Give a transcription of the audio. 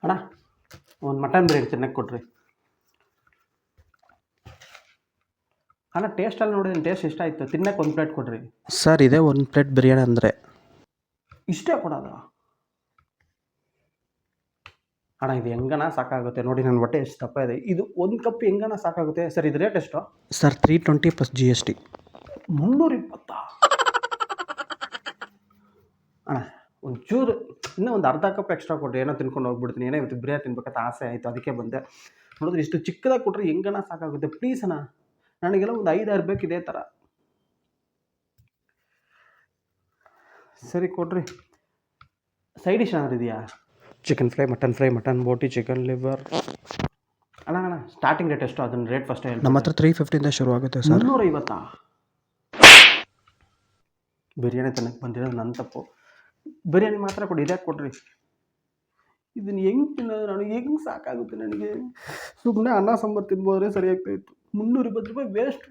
ಅಣ್ಣ ಒಂದು ಮಟನ್ ಬಿರಿಯಾನಿ ಚೆನ್ನಾಗಿ ಕೊಡ್ರಿ ಅಣ್ಣ. ಟೇಸ್ಟಲ್ಲಿ ನೋಡಿದ್ದೀನಿ, ಟೇಸ್ಟ್ ಇಷ್ಟ ಆಯಿತು. ತಿನ್ನಕ್ಕೆ ಒಂದು ಪ್ಲೇಟ್ ಕೊಡ್ರಿ. ಸರ್ ಇದೇ ಒಂದು ಪ್ಲೇಟ್ ಬಿರಿಯಾನಿ ಅಂದರೆ. ಇಷ್ಟೇ ಕೊಡೋದು ಅಣ್ಣ? ಇದು ಹೆಂಗನ ಸಾಕಾಗುತ್ತೆ ನೋಡಿ, ನನ್ನ ಹೊಟ್ಟೆ ಎಷ್ಟು ದಪ್ಪ ಇದೆ. ಇದು ಒಂದು ಕಪ್ ಹೆಂಗನ ಸಾಕಾಗುತ್ತೆ ಸರ್? ಇದು ರೇಟ್ ಎಷ್ಟು ಸರ್? 320 + GST. 320. ಅಣ್ಣ ಒಂಚೂರು ಇನ್ನೂ ಒಂದು ಅರ್ಧ ಕಪ್ ಎಕ್ಸ್ಟ್ರಾ ಕೊಡ್ರಿ, ಏನೋ ತಿನ್ಕೊಂಡು ಹೋಗ್ಬಿಡ್ತೀನಿ. ಏನೋ ಇವತ್ತು ಬಿರಿಯಾನಿ ತಿನ್ಬೇಕಂತ ಆಸೆ ಆಯಿತು, ಅದಕ್ಕೆ ಬಂದೆ. ನೋಡಿದ್ರೆ ಇಷ್ಟು ಚಿಕ್ಕದಾಗಿ ಕೊಟ್ಟರೆ ಹೆಂಗನ ಸಾಕಾಗುತ್ತೆ. ಪ್ಲೀಸ್ ಅಣ್ಣ, ನನಗೆಲ್ಲ ಒಂದು 5-6 ಬೇಕು ಇದೇ ಥರ. ಸರಿ ಕೊಡ್ರಿ. ಸೈಡ್ ಡಿಶ್ ಏನಾದ್ರು ಇದೆಯಾ? Chicken fry, mutton fry, mutton boti, chicken liver. ಅಣ್ಣ ಸ್ಟಾರ್ಟಿಂಗ್ ರೇಟ್ ಎಷ್ಟು? ಅದನ್ನ ರೇಟ್ ಫಸ್ಟ್ ಹೇಳಿ. ನಮ್ಮ ಹತ್ರ 350 ಶುರು ಆಗುತ್ತೆ ಸರ್. 350. ಬಿರಿಯಾನಿ ತನಕ ಬಂದಿರೋದು ನನ್ನ ತಪ್ಪು. ಬಿರಿಯಾನಿ ಮಾತ್ರ ಕೊಡಿ, ಇದ್ಯಾಕೆ ಕೊಡ್ರಿ? ಇದನ್ನು ಹೆಂಗೆ ತಿನ್ನೋದು? ನನಗೆ ಹೆಂಗೆ ಸಾಕಾಗುತ್ತೆ? ನನಗೆ ಸುಮ್ಮನೆ ಅನ್ನ ಸಾಂಬಾರು ತಿನ್ಬೋದ್ರೆ ಸರಿಯಾಗ್ತಾಯಿತ್ತು. 320 ರೂಪಾಯಿ ವೇಸ್ಟ್.